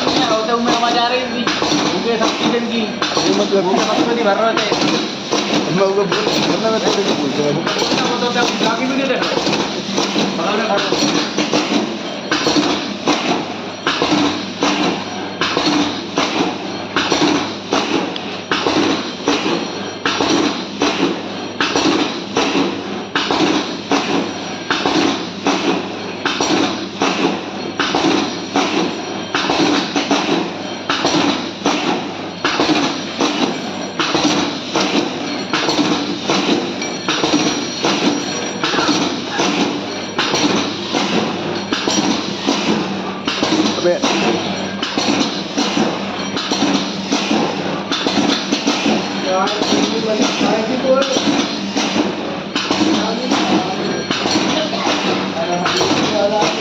होते मैं आवाज आ रही थी उनके सब सीजन की ये मतलब वो सब तो नहीं भर रहे थे मैं वो मतलब मैं थोड़ी बोलता हूँ वो तो जाके भी नहीं देख अबे यार